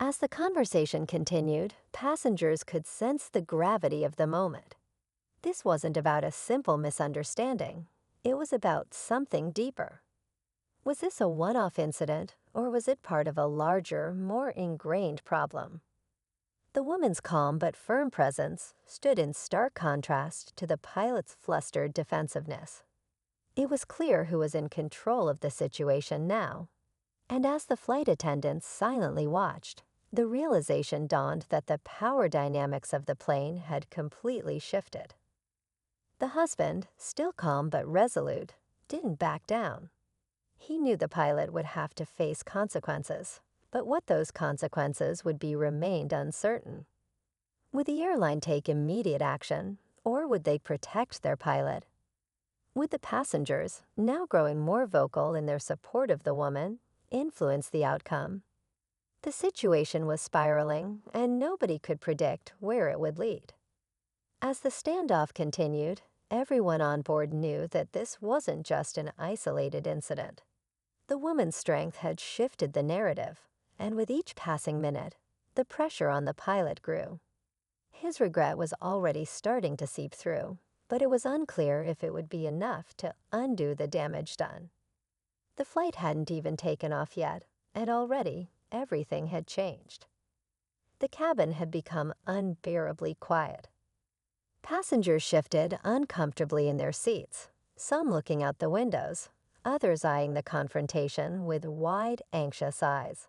As the conversation continued, passengers could sense the gravity of the moment. This wasn't about a simple misunderstanding. It was about something deeper. Was this a one-off incident, or was it part of a larger, more ingrained problem? The woman's calm but firm presence stood in stark contrast to the pilot's flustered defensiveness. It was clear who was in control of the situation now. And as the flight attendants silently watched, the realization dawned that the power dynamics of the plane had completely shifted. The husband, still calm but resolute, didn't back down. He knew the pilot would have to face consequences, but what those consequences would be remained uncertain. Would the airline take immediate action, or would they protect their pilot? Would the passengers, now growing more vocal in their support of the woman, influence the outcome? The situation was spiraling, and nobody could predict where it would lead. As the standoff continued, everyone on board knew that this wasn't just an isolated incident. The woman's strength had shifted the narrative, and with each passing minute, the pressure on the pilot grew. His regret was already starting to seep through, but it was unclear if it would be enough to undo the damage done. The flight hadn't even taken off yet, and already everything had changed. The cabin had become unbearably quiet. Passengers shifted uncomfortably in their seats, some looking out the windows, others eyeing the confrontation with wide, anxious eyes.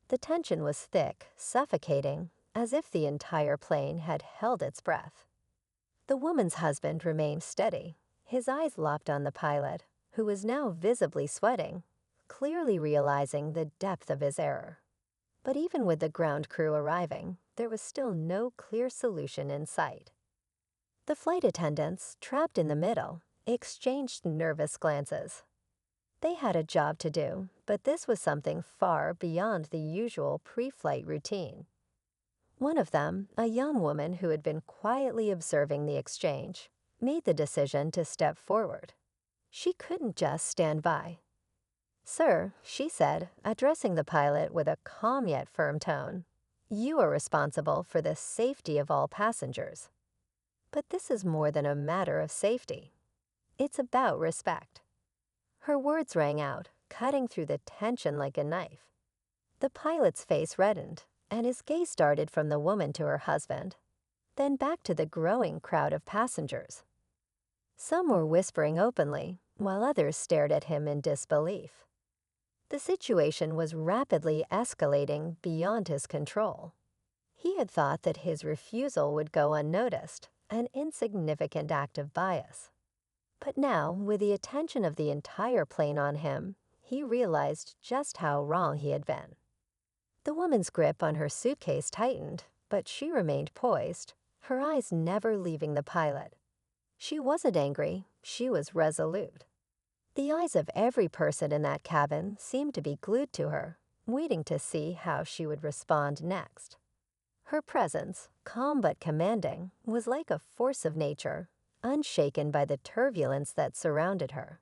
The tension was thick, suffocating, as if the entire plane had held its breath. The woman's husband remained steady, his eyes locked on the pilot, who was now visibly sweating, clearly realizing the depth of his error. But even with the ground crew arriving, there was still no clear solution in sight. The flight attendants, trapped in the middle, exchanged nervous glances. They had a job to do, but this was something far beyond the usual pre-flight routine. One of them, a young woman who had been quietly observing the exchange, made the decision to step forward. She couldn't just stand by. "Sir," she said, addressing the pilot with a calm yet firm tone, "you are responsible for the safety of all passengers. But this is more than a matter of safety. It's about respect." Her words rang out, cutting through the tension like a knife. The pilot's face reddened, and his gaze darted from the woman to her husband, then back to the growing crowd of passengers. Some were whispering openly, while others stared at him in disbelief. The situation was rapidly escalating beyond his control. He had thought that his refusal would go unnoticed, an insignificant act of bias. But now, with the attention of the entire plane on him, he realized just how wrong he had been. The woman's grip on her suitcase tightened, but she remained poised, her eyes never leaving the pilot. She wasn't angry, she was resolute. The eyes of every person in that cabin seemed to be glued to her, waiting to see how she would respond next. Her presence, calm but commanding, was like a force of nature, unshaken by the turbulence that surrounded her.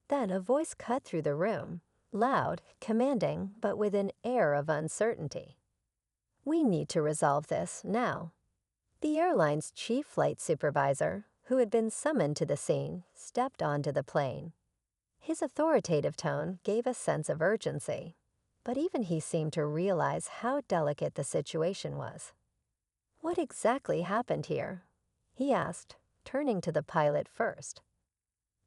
Then a voice cut through the room, loud, commanding, but with an air of uncertainty. "We need to resolve this now." The airline's chief flight supervisor, who had been summoned to the scene, stepped onto the plane. His authoritative tone gave a sense of urgency, but even he seemed to realize how delicate the situation was. "What exactly happened here?" he asked, turning to the pilot first.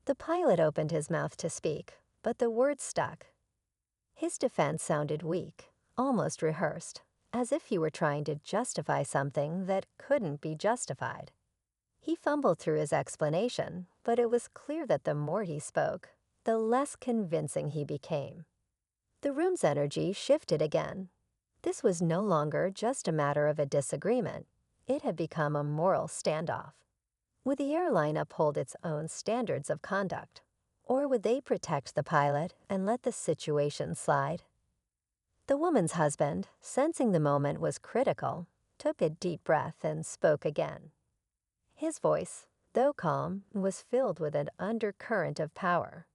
The pilot opened his mouth to speak, but the words stuck. His defense sounded weak, almost rehearsed, as if he were trying to justify something that couldn't be justified. He fumbled through his explanation, but it was clear that the more he spoke, the less convincing he became. The room's energy shifted again. This was no longer just a matter of a disagreement. It had become a moral standoff. Would the airline uphold its own standards of conduct, or would they protect the pilot and let the situation slide? The woman's husband, sensing the moment was critical, took a deep breath and spoke again. His voice, though calm, was filled with an undercurrent of power.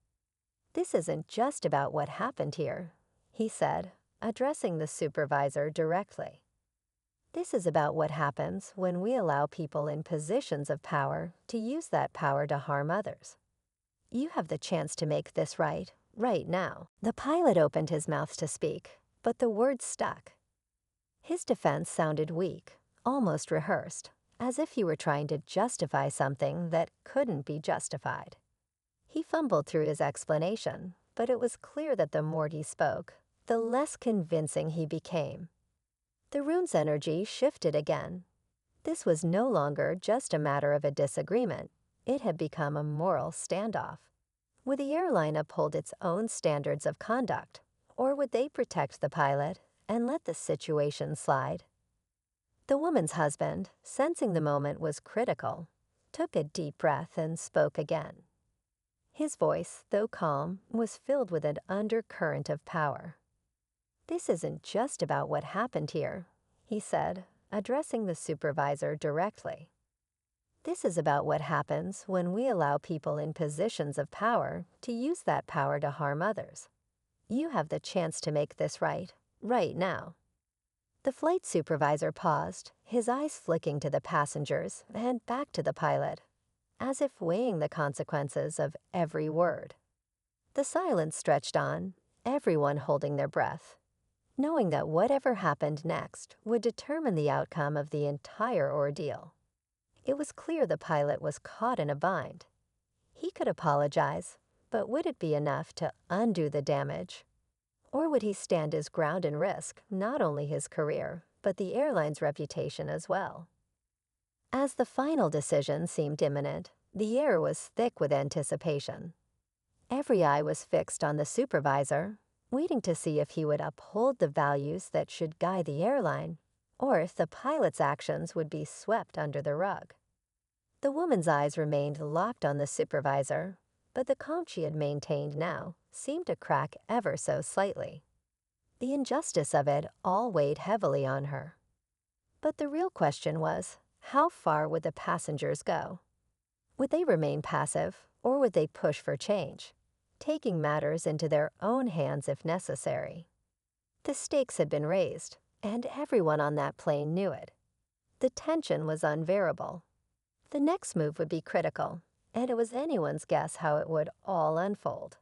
"This isn't just about what happened here," he said, addressing the supervisor directly. This is about what happens when we allow people in positions of power to use that power to harm others. You have the chance to make this right now. The pilot opened his mouth to speak, but the words stuck. His defense sounded weak, almost rehearsed, as if he were trying to justify something that couldn't be justified. He fumbled through his explanation, but it was clear that the more he spoke, the less convincing he became. The room's energy shifted again. This was no longer just a matter of a disagreement. It had become a moral standoff. Would the airline uphold its own standards of conduct, or would they protect the pilot and let the situation slide? The woman's husband, sensing the moment was critical, took a deep breath and spoke again. His voice, though calm, was filled with an undercurrent of power. "This isn't just about what happened here," he said, addressing the supervisor directly. "This is about what happens when we allow people in positions of power to use that power to harm others. You have the chance to make this right now." The flight supervisor paused, his eyes flicking to the passengers and back to the pilot, as if weighing the consequences of every word. The silence stretched on, everyone holding their breath, knowing that whatever happened next would determine the outcome of the entire ordeal. It was clear the pilot was caught in a bind. He could apologize, but would it be enough to undo the damage? Or would he stand his ground and risk not only his career, but the airline's reputation as well? As the final decision seemed imminent, the air was thick with anticipation. Every eye was fixed on the supervisor, waiting to see if he would uphold the values that should guide the airline, or if the pilot's actions would be swept under the rug. The woman's eyes remained locked on the supervisor, but the calm she had maintained now seemed to crack ever so slightly. The injustice of it all weighed heavily on her. But the real question was, how far would the passengers go? Would they remain passive, or would they push for change, taking matters into their own hands if necessary? The stakes had been raised, and everyone on that plane knew it. The tension was unbearable. The next move would be critical, and it was anyone's guess how it would all unfold.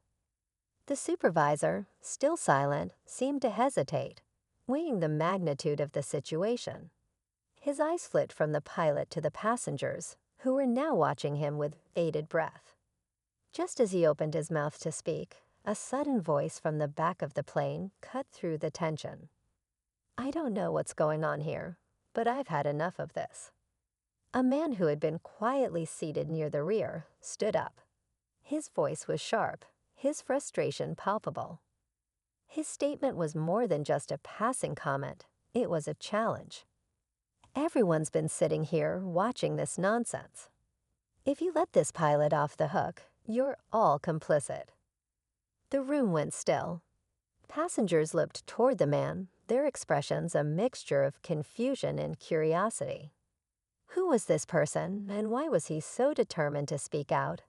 The supervisor, still silent, seemed to hesitate, weighing the magnitude of the situation. His eyes flit from the pilot to the passengers, who were now watching him with bated breath. Just as he opened his mouth to speak, a sudden voice from the back of the plane cut through the tension. "I don't know what's going on here, but I've had enough of this." A man who had been quietly seated near the rear stood up. His voice was sharp, his frustration palpable. His statement was more than just a passing comment, it was a challenge. "Everyone's been sitting here watching this nonsense. If you let this pilot off the hook, you're all complicit." The room went still. Passengers looked toward the man, their expressions a mixture of confusion and curiosity. Who was this person, and why was he so determined to speak out?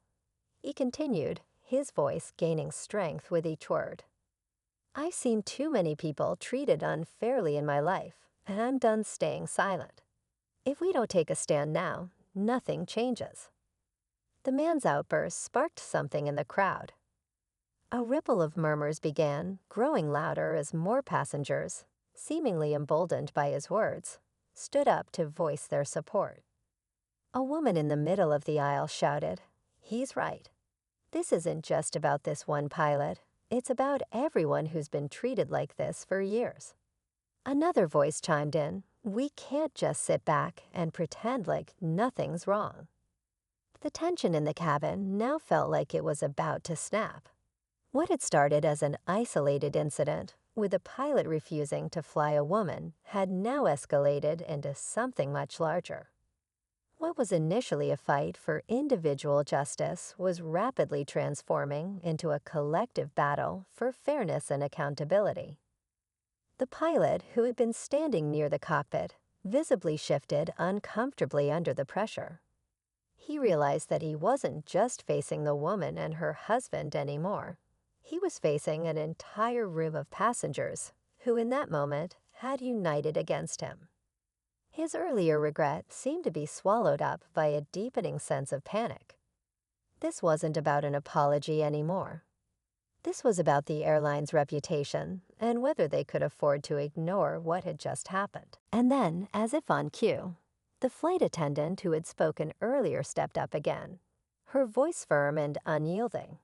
He continued, his voice gaining strength with each word. "I've seen too many people treated unfairly in my life, and I'm done staying silent. If we don't take a stand now, nothing changes." The man's outburst sparked something in the crowd. A ripple of murmurs began, growing louder as more passengers, seemingly emboldened by his words, stood up to voice their support. A woman in the middle of the aisle shouted, "He's right. This isn't just about this one pilot. It's about everyone who's been treated like this for years." Another voice chimed in, "We can't just sit back and pretend like nothing's wrong." The tension in the cabin now felt like it was about to snap. What had started as an isolated incident, with the pilot refusing to fly a woman, had now escalated into something much larger. What was initially a fight for individual justice was rapidly transforming into a collective battle for fairness and accountability. The pilot, who had been standing near the cockpit, visibly shifted uncomfortably under the pressure. He realized that he wasn't just facing the woman and her husband anymore. He was facing an entire room of passengers, who in that moment had united against him. His earlier regret seemed to be swallowed up by a deepening sense of panic. This wasn't about an apology anymore. This was about the airline's reputation and whether they could afford to ignore what had just happened. And then, as if on cue, the flight attendant who had spoken earlier stepped up again, her voice firm and unyielding.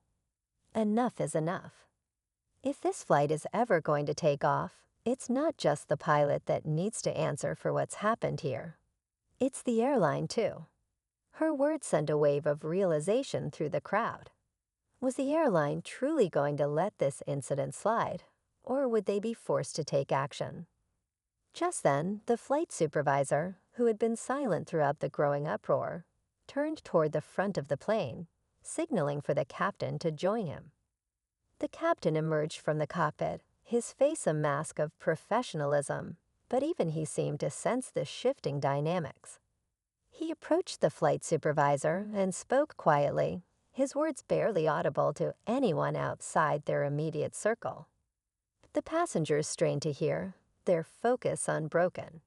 Enough is enough. If this flight is ever going to take off, it's not just the pilot that needs to answer for what's happened here. It's the airline, too. Her words sent a wave of realization through the crowd. Was the airline truly going to let this incident slide, or would they be forced to take action? Just then, the flight supervisor, who had been silent throughout the growing uproar, turned toward the front of the plane, signaling for the captain to join him. The captain emerged from the cockpit, his face a mask of professionalism, but even he seemed to sense the shifting dynamics. He approached the flight supervisor and spoke quietly, his words barely audible to anyone outside their immediate circle. The passengers strained to hear, their focus unbroken.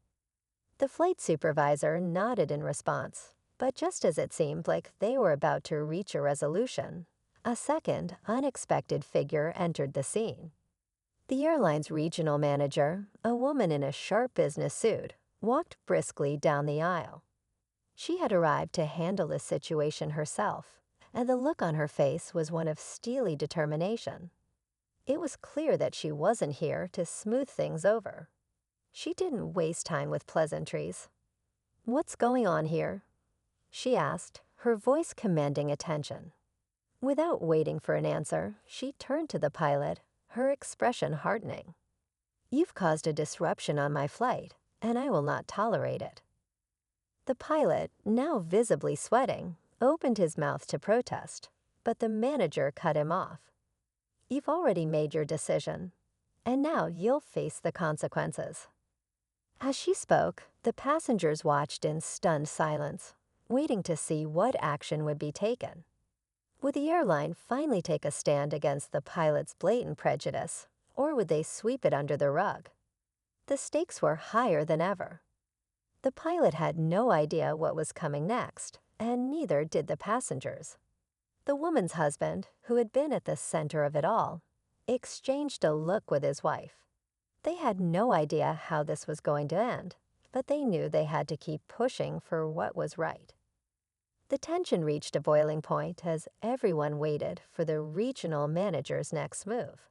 The flight supervisor nodded in response, but just as it seemed like they were about to reach a resolution, a second, unexpected figure entered the scene. The airline's regional manager, a woman in a sharp business suit, walked briskly down the aisle. She had arrived to handle the situation herself, and the look on her face was one of steely determination. It was clear that she wasn't here to smooth things over. She didn't waste time with pleasantries. "What's going on here?" she asked, her voice commanding attention. Without waiting for an answer, she turned to the pilot, her expression hardening. "You've caused a disruption on my flight, and I will not tolerate it." The pilot, now visibly sweating, opened his mouth to protest, but the manager cut him off. "You've already made your decision, and now you'll face the consequences." As she spoke, the passengers watched in stunned silence, waiting to see what action would be taken. Would the airline finally take a stand against the pilot's blatant prejudice, or would they sweep it under the rug? The stakes were higher than ever. The pilot had no idea what was coming next, and neither did the passengers. The woman's husband, who had been at the center of it all, exchanged a look with his wife. They had no idea how this was going to end, but they knew they had to keep pushing for what was right. The tension reached a boiling point as everyone waited for the regional manager's next move.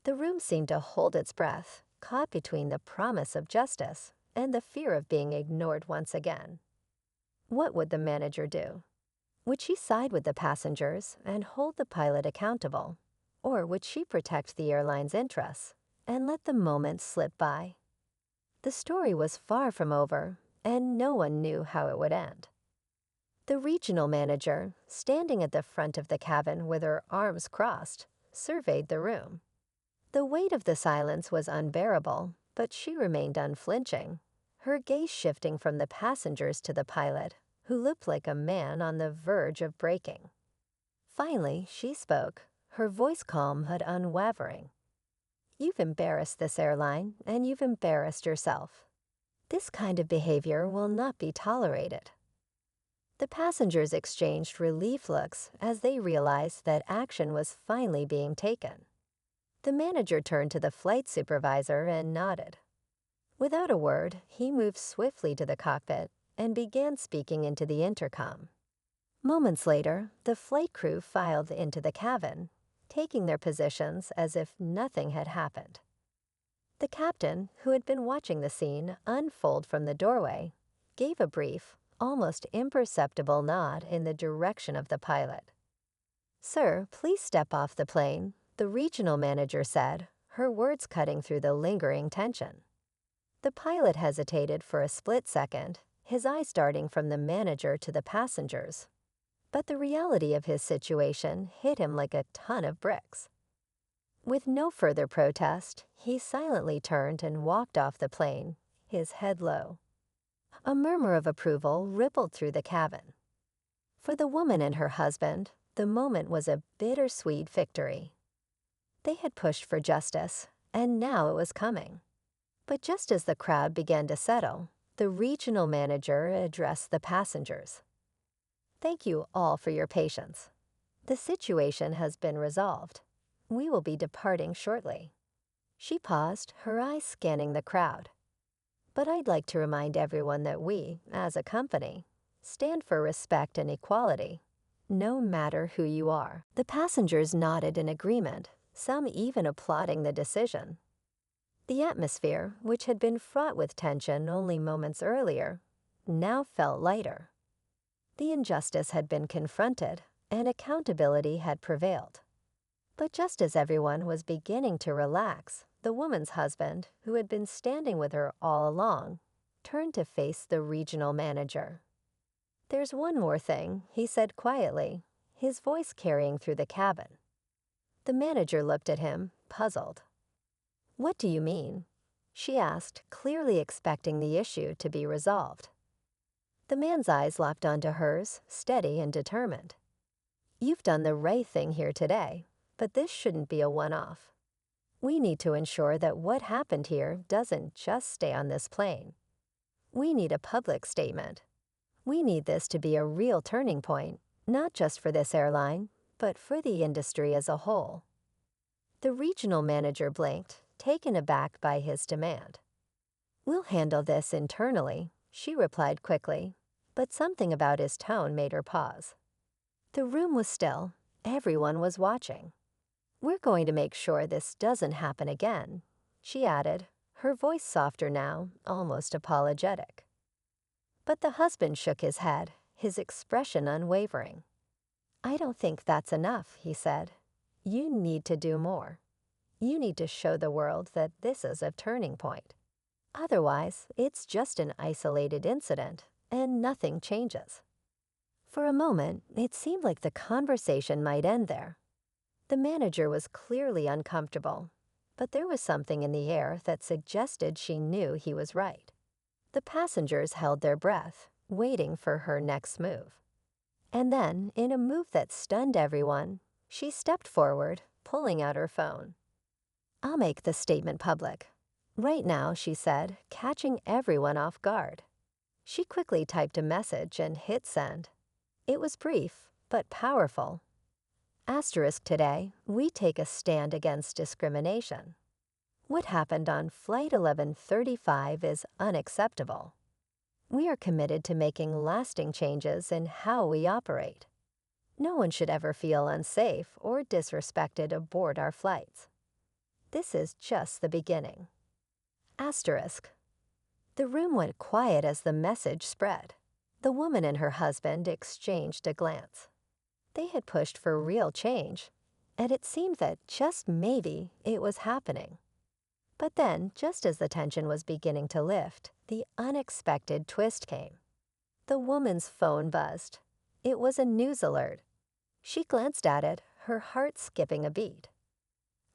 The room seemed to hold its breath, caught between the promise of justice and the fear of being ignored once again. What would the manager do? Would she side with the passengers and hold the pilot accountable? Or would she protect the airline's interests and let the moment slip by? The story was far from over, and no one knew how it would end. The regional manager, standing at the front of the cabin with her arms crossed, surveyed the room. The weight of the silence was unbearable, but she remained unflinching, her gaze shifting from the passengers to the pilot, who looked like a man on the verge of breaking. Finally, she spoke, her voice calm but unwavering. "You've embarrassed this airline, and you've embarrassed yourself. This kind of behavior will not be tolerated." The passengers exchanged relief looks as they realized that action was finally being taken. The manager turned to the flight supervisor and nodded. Without a word, he moved swiftly to the cockpit and began speaking into the intercom. Moments later, the flight crew filed into the cabin, taking their positions as if nothing had happened. The captain, who had been watching the scene unfold from the doorway, gave a brief, almost imperceptible nod in the direction of the pilot. "Sir, please step off the plane," the regional manager said, her words cutting through the lingering tension. The pilot hesitated for a split second, his eyes darting from the manager to the passengers. But the reality of his situation hit him like a ton of bricks. With no further protest, he silently turned and walked off the plane, his head low. A murmur of approval rippled through the cabin. For the woman and her husband, the moment was a bittersweet victory. They had pushed for justice, and now it was coming. But just as the crowd began to settle, the regional manager addressed the passengers. "Thank you all for your patience. The situation has been resolved. We will be departing shortly." She paused, her eyes scanning the crowd. "But I'd like to remind everyone that we, as a company, stand for respect and equality, no matter who you are." The passengers nodded in agreement, some even applauding the decision. The atmosphere, which had been fraught with tension only moments earlier, now felt lighter. The injustice had been confronted, and accountability had prevailed. But just as everyone was beginning to relax, the woman's husband, who had been standing with her all along, turned to face the regional manager. "There's one more thing," he said quietly, his voice carrying through the cabin. The manager looked at him, puzzled. "What do you mean?" she asked, clearly expecting the issue to be resolved. The man's eyes locked onto hers, steady and determined. "You've done the right thing here today, but this shouldn't be a one-off. We need to ensure that what happened here doesn't just stay on this plane. We need a public statement. We need this to be a real turning point, not just for this airline, but for the industry as a whole." The regional manager blinked, taken aback by his demand. "We'll handle this internally," she replied quickly, but something about his tone made her pause. The room was still. Everyone was watching. "We're going to make sure this doesn't happen again," she added, her voice softer now, almost apologetic. But the husband shook his head, his expression unwavering. "I don't think that's enough," he said. "You need to do more. You need to show the world that this is a turning point. Otherwise, it's just an isolated incident, and nothing changes." For a moment, it seemed like the conversation might end there. The manager was clearly uncomfortable, but there was something in the air that suggested she knew he was right. The passengers held their breath, waiting for her next move. And then, in a move that stunned everyone, she stepped forward, pulling out her phone. "I'll make the statement public. Right now," she said, catching everyone off guard. She quickly typed a message and hit send. It was brief, but powerful. "Asterisk today, we take a stand against discrimination. What happened on Flight 1135 is unacceptable. We are committed to making lasting changes in how we operate. No one should ever feel unsafe or disrespected aboard our flights. This is just the beginning." Asterisk. The room went quiet as the message spread. The woman and her husband exchanged a glance. They had pushed for real change, and it seemed that just maybe it was happening. But then, just as the tension was beginning to lift, the unexpected twist came. The woman's phone buzzed. It was a news alert. She glanced at it, her heart skipping a beat.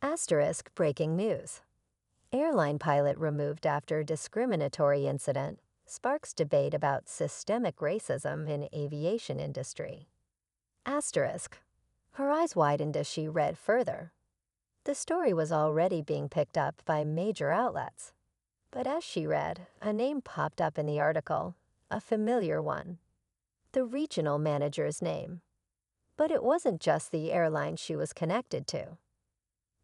Asterisk breaking news. Airline pilot removed after discriminatory incident sparks debate about systemic racism in aviation industry. Asterisk. Her eyes widened as she read further. The story was already being picked up by major outlets. But as she read, a name popped up in the article, a familiar one. The regional manager's name. But it wasn't just the airline she was connected to.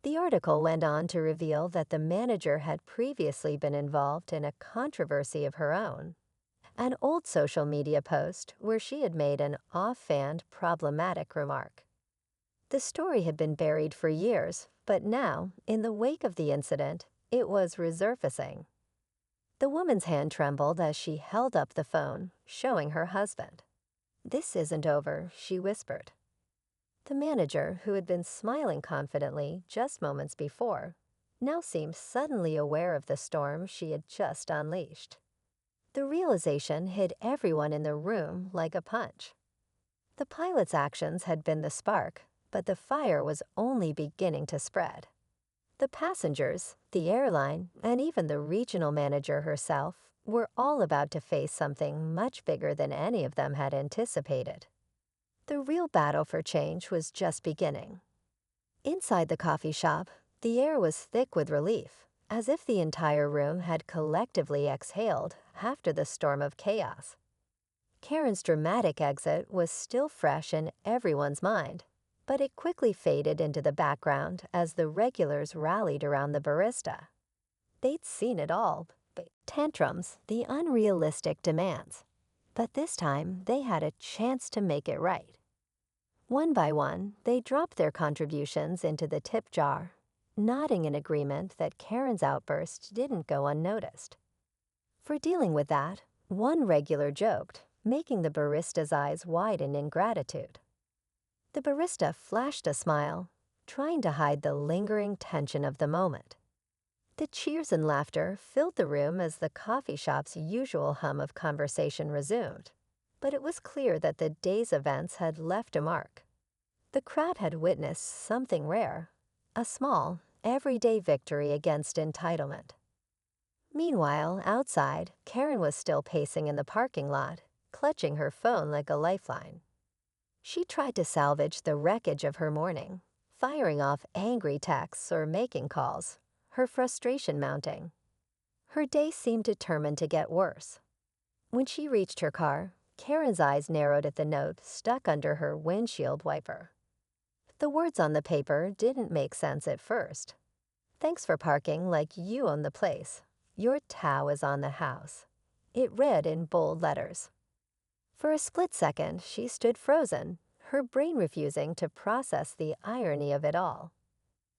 The article went on to reveal that the manager had previously been involved in a controversy of her own, an old social media post where she had made an offhand problematic remark. The story had been buried for years, but now, in the wake of the incident, it was resurfacing. The woman's hand trembled as she held up the phone, showing her husband. "This isn't over," she whispered. The manager, who had been smiling confidently just moments before, now seemed suddenly aware of the storm she had just unleashed. The realization hit everyone in the room like a punch. The pilot's actions had been the spark, but the fire was only beginning to spread. The passengers, the airline, and even the regional manager herself were all about to face something much bigger than any of them had anticipated. The real battle for change was just beginning. Inside the coffee shop, The air was thick with relief, as if the entire room had collectively exhaled after the storm of chaos. Karen's dramatic exit was still fresh in everyone's mind, but it quickly faded into the background as the regulars rallied around the barista. They'd seen it all, the tantrums, the unrealistic demands. But this time, they had a chance to make it right. One by one, they dropped their contributions into the tip jar, nodding in agreement that Karen's outburst didn't go unnoticed. For dealing with that, one regular joked, making the barista's eyes widen in gratitude. The barista flashed a smile, trying to hide the lingering tension of the moment. The cheers and laughter filled the room as the coffee shop's usual hum of conversation resumed, but it was clear that the day's events had left a mark. The crowd had witnessed something rare, a small, everyday victory against entitlement. Meanwhile, outside, Karen was still pacing in the parking lot, clutching her phone like a lifeline. She tried to salvage the wreckage of her morning, firing off angry texts or making calls, her frustration mounting. Her day seemed determined to get worse. When she reached her car, Karen's eyes narrowed at the note stuck under her windshield wiper. The words on the paper didn't make sense at first. "Thanks for parking like you own the place. Your Tao is on the house." It read in bold letters. For a split second, she stood frozen, her brain refusing to process the irony of it all.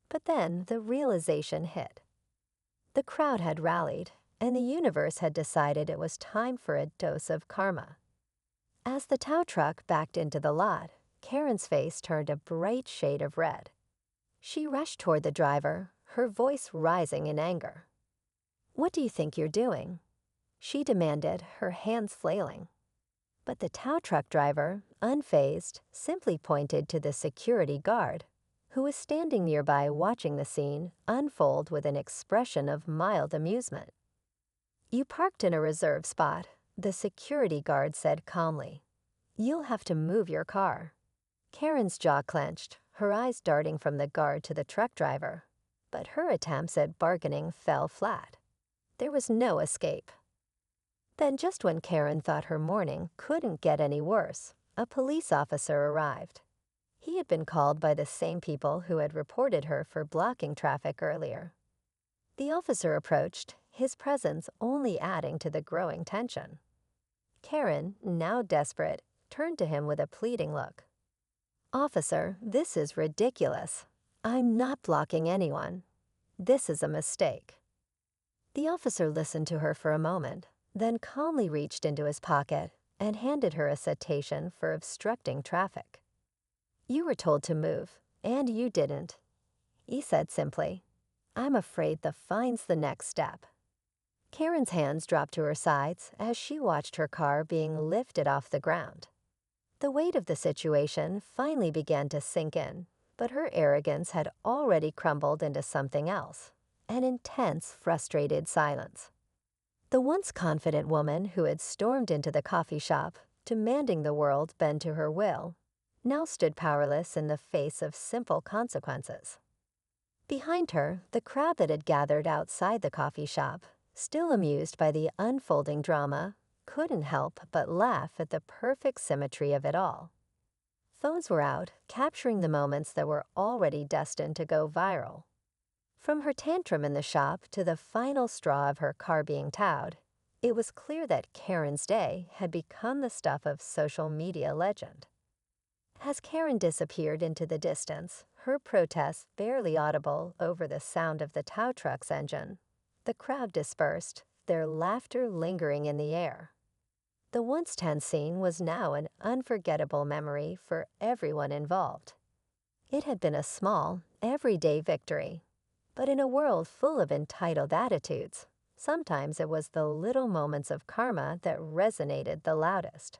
But then the realization hit. The crowd had rallied, and the universe had decided it was time for a dose of karma. As the tow truck backed into the lot, Karen's face turned a bright shade of red. She rushed toward the driver, her voice rising in anger. "What do you think you're doing?" she demanded, her hands flailing. But the tow truck driver, unfazed, simply pointed to the security guard, who was standing nearby watching the scene unfold with an expression of mild amusement. "You parked in a reserved spot," the security guard said calmly. "You'll have to move your car." Karen's jaw clenched, her eyes darting from the guard to the truck driver, but her attempts at bargaining fell flat. There was no escape. Then, just when Karen thought her morning couldn't get any worse, a police officer arrived. He had been called by the same people who had reported her for blocking traffic earlier. The officer approached, his presence only adding to the growing tension. Karen, now desperate, turned to him with a pleading look. "Officer, this is ridiculous. I'm not blocking anyone. This is a mistake." The officer listened to her for a moment, then calmly reached into his pocket and handed her a citation for obstructing traffic. "You were told to move, and you didn't," he said simply. "I'm afraid the fine's the next step." Karen's hands dropped to her sides as she watched her car being lifted off the ground. The weight of the situation finally began to sink in, but her arrogance had already crumbled into something else, an intense, frustrated silence. The once confident woman who had stormed into the coffee shop, demanding the world bend to her will, now stood powerless in the face of simple consequences. Behind her, the crowd that had gathered outside the coffee shop, still amused by the unfolding drama, couldn't help but laugh at the perfect symmetry of it all. Phones were out, capturing the moments that were already destined to go viral. From her tantrum in the shop to the final straw of her car being towed, it was clear that Karen's day had become the stuff of social media legend. As Karen disappeared into the distance, her protests barely audible over the sound of the tow truck's engine, the crowd dispersed, their laughter lingering in the air. The once tense scene was now an unforgettable memory for everyone involved. It had been a small, everyday victory. But in a world full of entitled attitudes, sometimes it was the little moments of karma that resonated the loudest.